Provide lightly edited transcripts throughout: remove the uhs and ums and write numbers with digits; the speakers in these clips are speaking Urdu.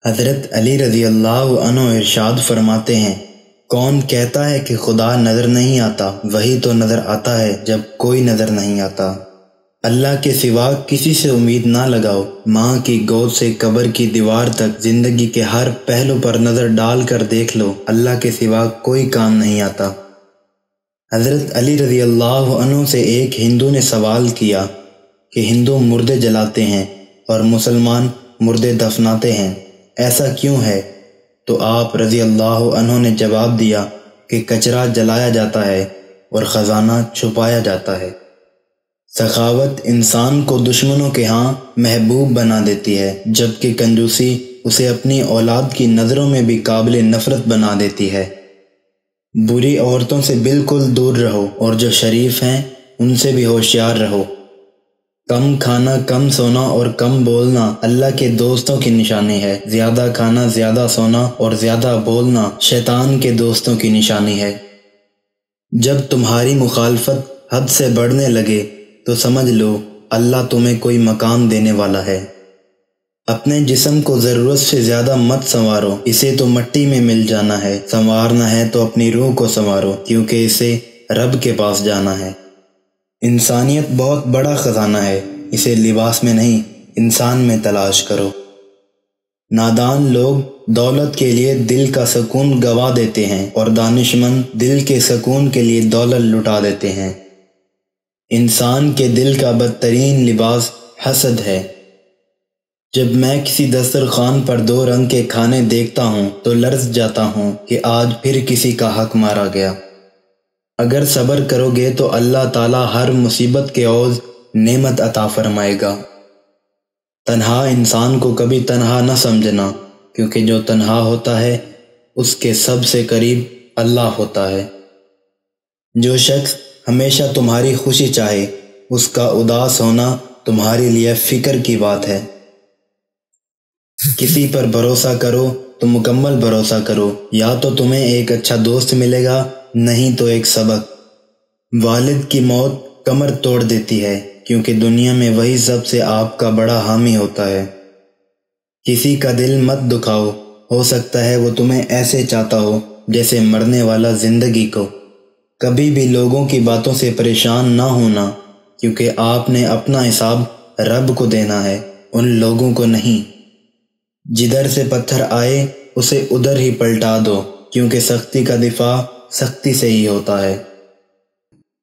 حضرت علی رضی اللہ عنہ ارشاد فرماتے ہیں، کون کہتا ہے کہ خدا نظر نہیں آتا، وہی تو نظر آتا ہے جب کوئی نظر نہیں آتا۔ اللہ کے سوا کسی سے امید نہ لگاؤ، ماں کی گود سے قبر کی دیوار تک زندگی کے ہر پہلو پر نظر ڈال کر دیکھ لو، اللہ کے سوا کوئی کام نہیں آتا۔ حضرت علی رضی اللہ عنہ سے ایک ہندو نے سوال کیا کہ ہندو مردے جلاتے ہیں اور مسلمان مردے دفناتے ہیں، ایسا کیوں ہے؟ تو آپ رضی اللہ عنہ نے جواب دیا کہ کچرا جلایا جاتا ہے اور خزانہ چھپایا جاتا ہے۔ سخاوت انسان کو دشمنوں کے ہاں محبوب بنا دیتی ہے، جبکہ کنجوسی اسے اپنی اولاد کی نظروں میں بھی قابل نفرت بنا دیتی ہے۔ بری عورتوں سے بالکل دور رہو اور جو شریف ہیں ان سے بھی ہوشیار رہو۔ کم کھانا، کم سونا اور کم بولنا اللہ کے دوستوں کی نشانی ہے۔ زیادہ کھانا، زیادہ سونا اور زیادہ بولنا شیطان کے دوستوں کی نشانی ہے۔ جب تمہاری مخالفت حد سے بڑھنے لگے تو سمجھ لو اللہ تمہیں کوئی مقام دینے والا ہے۔ اپنے جسم کو ضرورت سے زیادہ مت سنوارو، اسے تو مٹی میں مل جانا ہے۔ سنوارنا ہے تو اپنی روح کو سنوارو، کیونکہ اسے رب کے پاس جانا ہے۔ انسانیت بہت بڑا خزانہ ہے، اسے لباس میں نہیں انسان میں تلاش کرو۔ نادان لوگ دولت کے لیے دل کا سکون گوا دیتے ہیں اور دانشمند دل کے سکون کے لیے دولت لٹا دیتے ہیں۔ انسان کے دل کا بدترین لباس حسد ہے۔ جب میں کسی دسترخوان پر 2 رنگ کے کھانے دیکھتا ہوں تو لرز جاتا ہوں کہ آج پھر کسی کا حق مارا گیا۔ اگر صبر کرو گے تو اللہ تعالیٰ ہر مصیبت کے عوض نعمت عطا فرمائے گا۔ تنہا انسان کو کبھی تنہا نہ سمجھنا، کیونکہ جو تنہا ہوتا ہے اس کے سب سے قریب اللہ ہوتا ہے۔ جو شخص ہمیشہ تمہاری خوشی چاہے، اس کا اداس ہونا تمہارے لیے فکر کی بات ہے۔ کسی پر بھروسہ کرو تو مکمل بھروسہ کرو، یا تو تمہیں ایک اچھا دوست ملے گا، نہیں تو ایک سبق۔ والد کی موت کمر توڑ دیتی ہے، کیونکہ دنیا میں وہی سب سے آپ کا بڑا حامی ہوتا ہے۔ کسی کا دل مت دکھاؤ، ہو سکتا ہے وہ تمہیں ایسے چاہتا ہو جیسے مرنے والا زندگی کو۔ کبھی بھی لوگوں کی باتوں سے پریشان نہ ہونا، کیونکہ آپ نے اپنا حساب رب کو دینا ہے، ان لوگوں کو نہیں۔ جدھر سے پتھر آئے اسے ادھر ہی پلٹا دو، کیونکہ سختی کا دفاع سختی سے ہی ہوتا ہے۔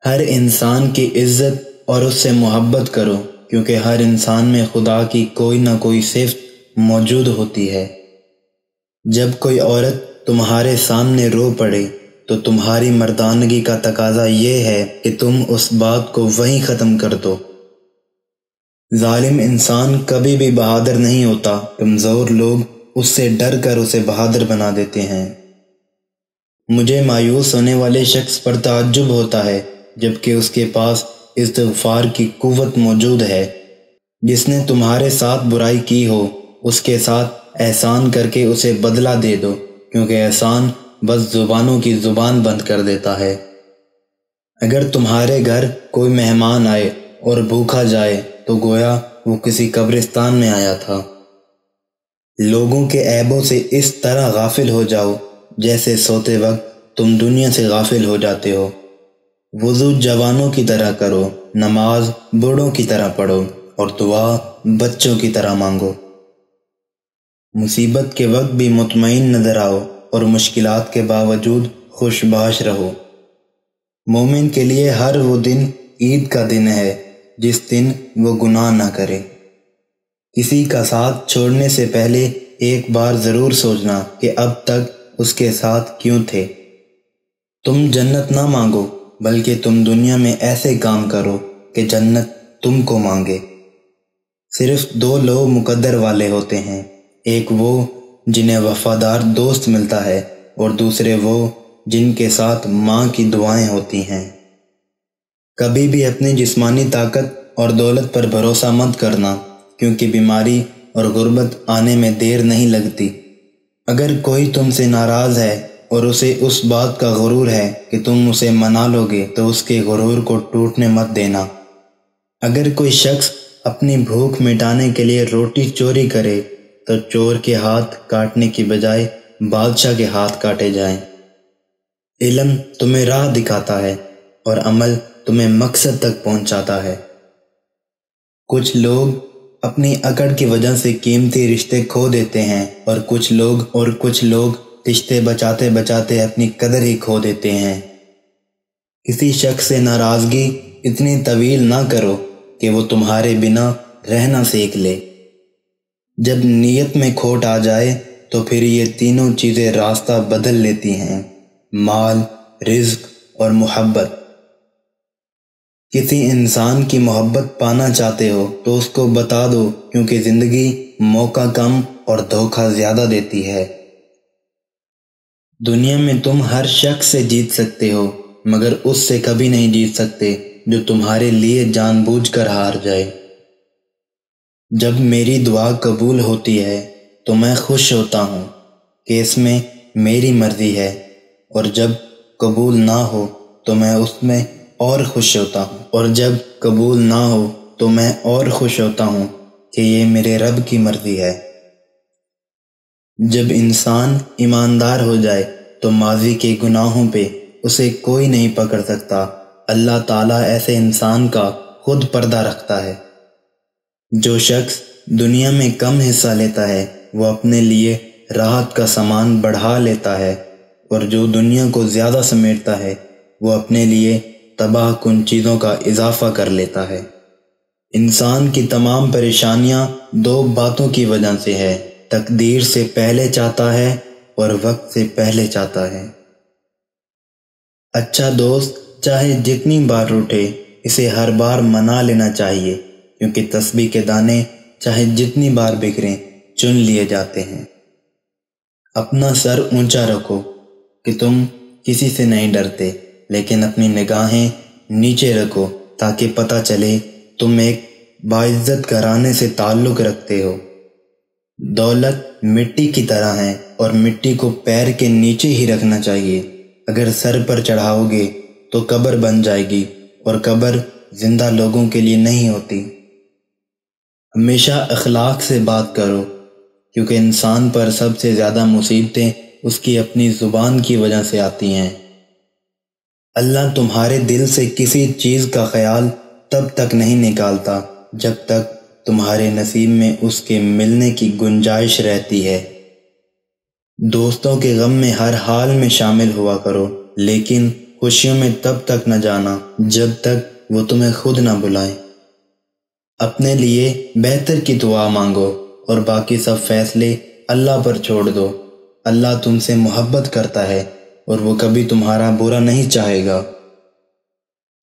ہر انسان کی عزت اور اس سے محبت کرو، کیونکہ ہر انسان میں خدا کی کوئی نہ کوئی صفت موجود ہوتی ہے۔ جب کوئی عورت تمہارے سامنے رو پڑے تو تمہاری مردانگی کا تقاضا یہ ہے کہ تم اس بات کو وہیں ختم کر دو۔ ظالم انسان کبھی بھی بہادر نہیں ہوتا، کمزور لوگ اس سے ڈر کر اسے بہادر بنا دیتے ہیں۔ مجھے مایوس ہونے والے شخص پر تعجب ہوتا ہے جبکہ اس کے پاس استغفار کی قوت موجود ہے۔ جس نے تمہارے ساتھ برائی کی ہو اس کے ساتھ احسان کر کے اسے بدلہ دے دو، کیونکہ احسان بس زبانوں کی زبان بند کر دیتا ہے۔ اگر تمہارے گھر کوئی مہمان آئے اور بھوکا جائے تو گویا وہ کسی قبرستان میں آیا تھا۔ لوگوں کے عیبوں سے اس طرح غافل ہو جاؤ جیسے سوتے وقت تم دنیا سے غافل ہو جاتے ہو۔ وضو جوانوں کی طرح کرو، نماز بوڑھوں کی طرح پڑھو اور دعا بچوں کی طرح مانگو۔ مصیبت کے وقت بھی مطمئن نظر آؤ اور مشکلات کے باوجود خوش باش رہو۔ مومن کے لیے ہر وہ دن عید کا دن ہے جس دن وہ گناہ نہ کرے۔ کسی کا ساتھ چھوڑنے سے پہلے ایک بار ضرور سوچنا کہ اب تک اس کے ساتھ کیوں تھے۔ تم جنت نہ مانگو، بلکہ تم دنیا میں ایسے کام کرو کہ جنت تم کو مانگے۔ صرف 2 لوگ مقدر والے ہوتے ہیں، ایک وہ جنہیں وفادار دوست ملتا ہے اور دوسرے وہ جن کے ساتھ ماں کی دعائیں ہوتی ہیں۔ کبھی بھی اپنی جسمانی طاقت اور دولت پر بھروسہ مت کرنا، کیونکہ بیماری اور غربت آنے میں دیر نہیں لگتی۔ اگر کوئی تم سے ناراض ہے اور اسے اس بات کا غرور ہے کہ تم اسے منا لو گے تو اس کے غرور کو ٹوٹنے مت دینا۔ اگر کوئی شخص اپنی بھوک مٹانے کے لیے روٹی چوری کرے تو چور کے ہاتھ کاٹنے کی بجائے بادشاہ کے ہاتھ کاٹے جائیں۔ علم تمہیں راہ دکھاتا ہے اور عمل تمہیں مقصد تک پہنچاتا ہے۔ کچھ لوگ اپنی اکڑ کی وجہ سے قیمتی رشتے کھو دیتے ہیں اور کچھ لوگ رشتے بچاتے بچاتے اپنی قدر ہی کھو دیتے ہیں۔ کسی شخص سے ناراضگی اتنی طویل نہ کرو کہ وہ تمہارے بنا رہنا سیکھ لے۔ جب نیت میں کھوٹ آ جائے تو پھر یہ تینوں چیزیں راستہ بدل لیتی ہیں، مال، رزق اور محبت۔ کسی انسان کی محبت پانا چاہتے ہو تو اس کو بتا دو، کیونکہ زندگی موقع کم اور دھوکہ زیادہ دیتی ہے۔ دنیا میں تم ہر شخص سے جیت سکتے ہو، مگر اس سے کبھی نہیں جیت سکتے جو تمہارے لیے جان بوجھ کر ہار جائے۔ جب میری دعا قبول ہوتی ہے تو میں خوش ہوتا ہوں کہ اس میں میری مرضی ہے، اور جب قبول نہ ہو تو میں اس میں اور خوش ہوتا ہوں کہ یہ میرے رب کی مرضی ہے۔ جب انسان ایماندار ہو جائے تو ماضی کے گناہوں پہ اسے کوئی نہیں پکڑ سکتا۔ اللہ تعالیٰ ایسے انسان کا خود پردہ رکھتا ہے۔ جو شخص دنیا میں کم حصہ لیتا ہے وہ اپنے لیے راحت کا سامان بڑھا لیتا ہے، اور جو دنیا کو زیادہ سمیٹتا ہے وہ اپنے لیے تباہ کن چیزوں کا اضافہ کر لیتا ہے۔ انسان کی تمام پریشانیاں دو باتوں کی وجہ سے ہے، تقدیر سے پہلے چاہتا ہے اور وقت سے پہلے چاہتا ہے۔ اچھا دوست چاہے جتنی بار روٹھے، اسے ہر بار منا لینا چاہیے، کیونکہ تسبیح کے دانے چاہے جتنی بار بکھریں چن لیے جاتے ہیں۔ اپنا سر اونچا رکھو کہ تم کسی سے نہیں ڈرتے، لیکن اپنی نگاہیں نیچے رکھو تاکہ پتہ چلے تم ایک باعزت گھرانے سے تعلق رکھتے ہو۔ دولت مٹی کی طرح ہے اور مٹی کو پیر کے نیچے ہی رکھنا چاہیے۔ اگر سر پر چڑھاؤ گے تو قبر بن جائے گی، اور قبر زندہ لوگوں کے لیے نہیں ہوتی۔ ہمیشہ اخلاق سے بات کرو، کیونکہ انسان پر سب سے زیادہ مصیبتیں اس کی اپنی زبان کی وجہ سے آتی ہیں۔ اللہ تمہارے دل سے کسی چیز کا خیال تب تک نہیں نکالتا جب تک تمہارے نصیب میں اس کے ملنے کی گنجائش رہتی ہے۔ دوستوں کے غم میں ہر حال میں شامل ہوا کرو، لیکن خوشیوں میں تب تک نہ جانا جب تک وہ تمہیں خود نہ بلائیں۔ اپنے لیے بہتر کی دعا مانگو اور باقی سب فیصلے اللہ پر چھوڑ دو۔ اللہ تم سے محبت کرتا ہے اور وہ کبھی تمہارا برا نہیں چاہے گا۔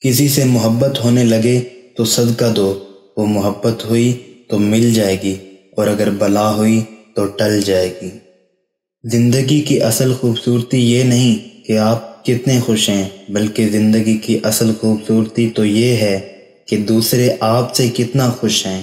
کسی سے محبت ہونے لگے تو صدقہ دو، وہ محبت ہوئی تو مل جائے گی، اور اگر بلا ہوئی تو ٹل جائے گی۔ زندگی کی اصل خوبصورتی یہ نہیں کہ آپ کتنے خوش ہیں، بلکہ زندگی کی اصل خوبصورتی تو یہ ہے کہ دوسرے آپ سے کتنا خوش ہیں۔